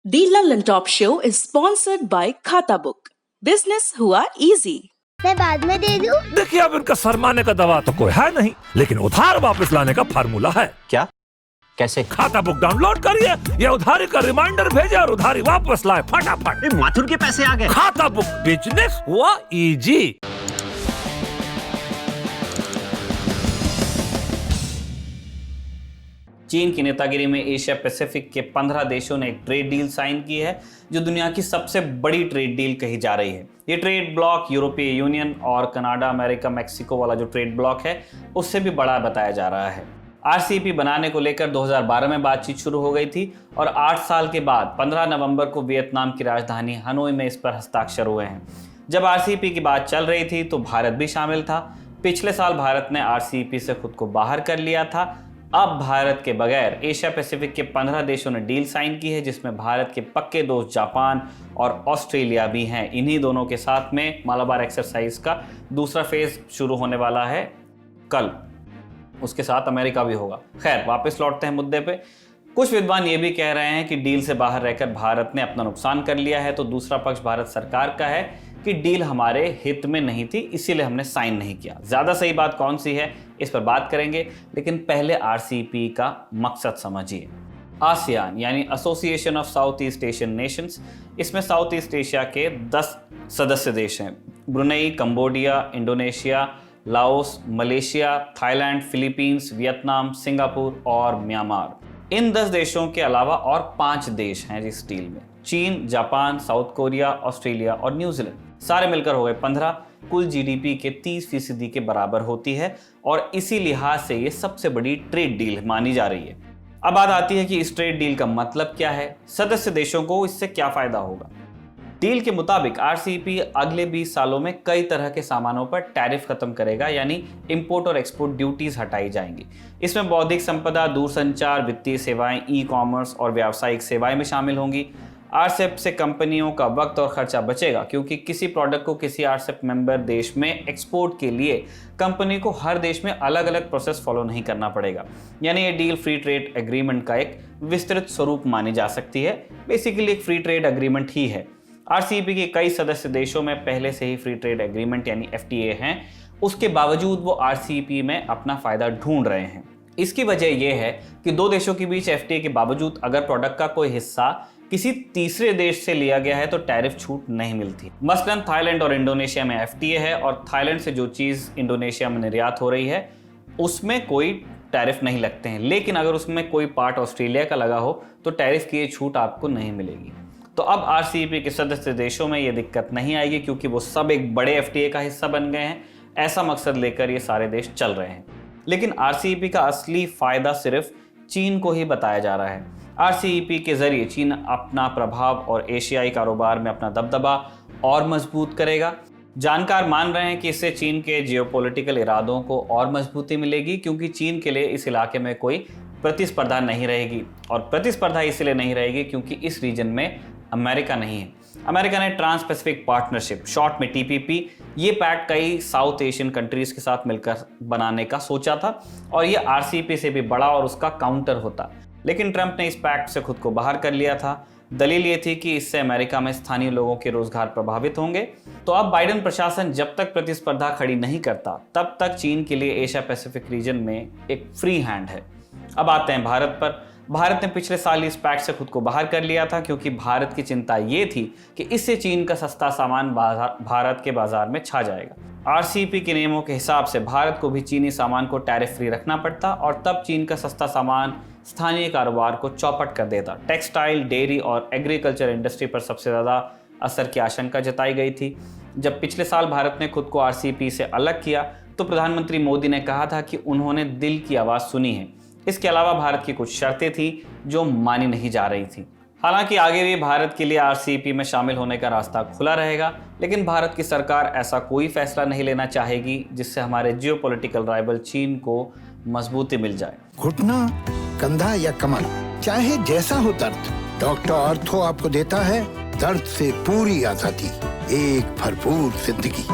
The London Top Show is sponsored by Khata Book. Business हुआ easy. मैं बाद में दे दूं? देखिए, अब इनका शर्माने का दवा तो कोई है नहीं, लेकिन उधार वापस लाने का फार्मूला है। क्या? कैसे? खाता बुक डाउनलोड करिए, ये उधारी का रिमाइंडर भेजे और उधारी वापस लाए फटाफट। माथुर के पैसे आ गए। खाता बुक, बिजनेस हुआ इजी। चीन की नेतागिरी में एशिया पैसिफिक के 15 देशों ने एक ट्रेड डील साइन की है, जो दुनिया की सबसे बड़ी ट्रेड डील कही जा रही है। ये ट्रेड ब्लॉक यूरोपीय यूनियन और कनाडा, अमेरिका, मैक्सिको वाला जो ट्रेड ब्लॉक है, उससे भी बड़ा बताया जा रहा है। आरसीईपी बनाने को लेकर 2012 में बातचीत शुरू हो गई थी और 8 साल के बाद 15 नवंबर को वियतनाम की राजधानी हनोई में इस पर हस्ताक्षर हुए हैं। जब आरसीईपी की बात चल रही थी तो भारत भी शामिल था। पिछले साल भारत ने आरसीईपी से खुद को बाहर कर लिया था। अब भारत के बगैर एशिया पैसिफिक के 15 देशों ने डील साइन की है, जिसमें भारत के पक्के दोस्त जापान और ऑस्ट्रेलिया भी हैं। इन्हीं दोनों के साथ में मालाबार एक्सरसाइज का दूसरा फेज शुरू होने वाला है कल। उसके साथ अमेरिका भी होगा। खैर, वापस लौटते हैं मुद्दे पे। कुछ विद्वान ये भी कह रहे हैं कि डील से बाहर रहकर भारत ने अपना नुकसान कर लिया है, तो दूसरा पक्ष भारत सरकार का है कि डील हमारे हित में नहीं थी, इसीलिए हमने साइन नहीं किया। ज़्यादा सही बात कौन सी है, इस पर बात करेंगे, लेकिन पहले आरसीईपी का मकसद समझिए। आसियान यानी association of south east Asian Nations, इसमें साउथ ईस्ट एशिया के 10 सदस्य देश हैं। Brunei, Cambodia, Indonesia, Laos, Malaysia, Thailand, Philippines, Vietnam, Singapore और म्यांमार। इन 10 देशों के अलावा और 5 देश हैं इस डील में। चीन, जापान, साउथ कोरिया, ऑस्ट्रेलिया और न्यूजीलैंड, सारे मिलकर हो गए 15। कुल जीडीपी के 30% के बराबर होती है और इसी लिहाज से ये सबसे बड़ी ट्रेड डील मानी जा रही है। अब बात आती है कि इस ट्रेड डील का मतलब क्या है, सदस्य देशों को इससे क्या फायदा होगा। डील के मुताबिक आरसीईपी अगले 20 सालों में कई तरह के सामानों पर टैरिफ खत्म करेगा, यानी इंपोर्ट और एक्सपोर्ट ड्यूटीज हटाई जाएंगी। इसमें बौद्धिक संपदा, दूरसंचार, वित्तीय सेवाएं, ई कॉमर्स और व्यावसायिक सेवाएं भी शामिल होंगी। आरसेप से कंपनियों का वक्त और खर्चा बचेगा, क्योंकि किसी प्रोडक्ट को किसी आरसेप मेंबर देश में एक्सपोर्ट के लिए कंपनी को हर देश में अलग अलग प्रोसेस फॉलो नहीं करना पड़ेगा। यानी ये डील फ्री ट्रेड एग्रीमेंट का एक विस्तृत स्वरूप मानी जा सकती है। बेसिकली एक फ्री ट्रेड एग्रीमेंट ही है। आरसीईपी के कई सदस्य देशों में पहले से ही फ्री ट्रेड एग्रीमेंट यानी एफटीए हैं, उसके बावजूद वो आरसीईपी में अपना फायदा ढूंढ रहे हैं। इसकी वजह यह है कि 2 देशों के बीच एफटीए के बावजूद अगर प्रोडक्ट का कोई हिस्सा किसी तीसरे देश से लिया गया है तो टैरिफ छूट नहीं मिलती। मसलन थाईलैंड और इंडोनेशिया में एफटीए है और थाईलैंड से जो चीज़ इंडोनेशिया में निर्यात हो रही है उसमें कोई टैरिफ नहीं लगते हैं, लेकिन अगर उसमें कोई पार्ट ऑस्ट्रेलिया का लगा हो तो टैरिफ की ये छूट आपको नहीं मिलेगी। तो अब आरसीईपी के सदस्य देशों में ये दिक्कत नहीं आएगी, क्योंकि वो सब एक बड़े एफटीए का हिस्सा बन गए हैं। ऐसा मकसद लेकर ये सारे देश चल रहे हैं। लेकिन आरसीईपी का असली फायदा सिर्फ चीन को ही बताया जा रहा है। आरसीईपी के जरिए चीन अपना प्रभाव और एशियाई कारोबार में अपना दबदबा और मजबूत करेगा। जानकार मान रहे हैं कि इससे चीन के जियोपॉलिटिकल इरादों को और मजबूती मिलेगी, क्योंकि चीन के लिए इस इलाके में कोई प्रतिस्पर्धा नहीं रहेगी। और प्रतिस्पर्धा इसलिए नहीं रहेगी क्योंकि इस रीजन में अमेरिका नहीं है। अमेरिका ने ट्रांस पैसिफिक पार्टनरशिप, शॉर्ट में टीपीपी, ये पैक्ट कई साउथ एशियन कंट्रीज के साथ मिलकर बनाने का सोचा था और ये आरसीईपी से भी बड़ा और उसका काउंटर होता। लेकिन ट्रंप ने इस पैक्ट से खुद को बाहर कर लिया था। दलील ये थी कि इससे अमेरिका में स्थानीय लोगों के रोजगार प्रभावित होंगे। तो अब बाइडेन प्रशासन जब तक प्रतिस्पर्धा खड़ी नहीं करता, तब तक चीन के लिए एशिया पैसिफिक रीजन में एक फ्री हैंड है। अब आते हैं भारत पर। भारत ने पिछले साल इस पैक्ट से खुद को बाहर कर लिया था, क्योंकि भारत की चिंता ये थी कि इससे चीन का सस्ता सामान भारत के बाजार में छा जाएगा। आरसीईपी के नियमों के हिसाब से भारत को भी चीनी सामान को टैरिफ फ्री रखना पड़ता और तब चीन का सस्ता सामान स्थानीय कारोबार को चौपट कर देता। टेक्सटाइल, डेयरी और एग्रीकल्चर इंडस्ट्री पर सबसे ज़्यादा असर की आशंका जताई गई थी। जब पिछले साल भारत ने खुद को आरसीईपी से अलग किया तो प्रधानमंत्री मोदी ने कहा था कि उन्होंने दिल की आवाज़ सुनी है। इसके अलावा भारत की कुछ शर्तें थी जो मानी नहीं जा रही थी। हालांकि आगे भी भारत के लिए आरसीईपी में शामिल होने का रास्ता खुला रहेगा, लेकिन भारत की सरकार ऐसा कोई फैसला नहीं लेना चाहेगी जिससे हमारे जियोपॉलिटिकल राइवल चीन को मजबूती मिल जाए। घुटना, कंधा या कमर, चाहे जैसा हो दर्द, डॉक्टर ऑर्थो आपको देता है दर्द से पूरी आजादी, एक भरपूर जिंदगी।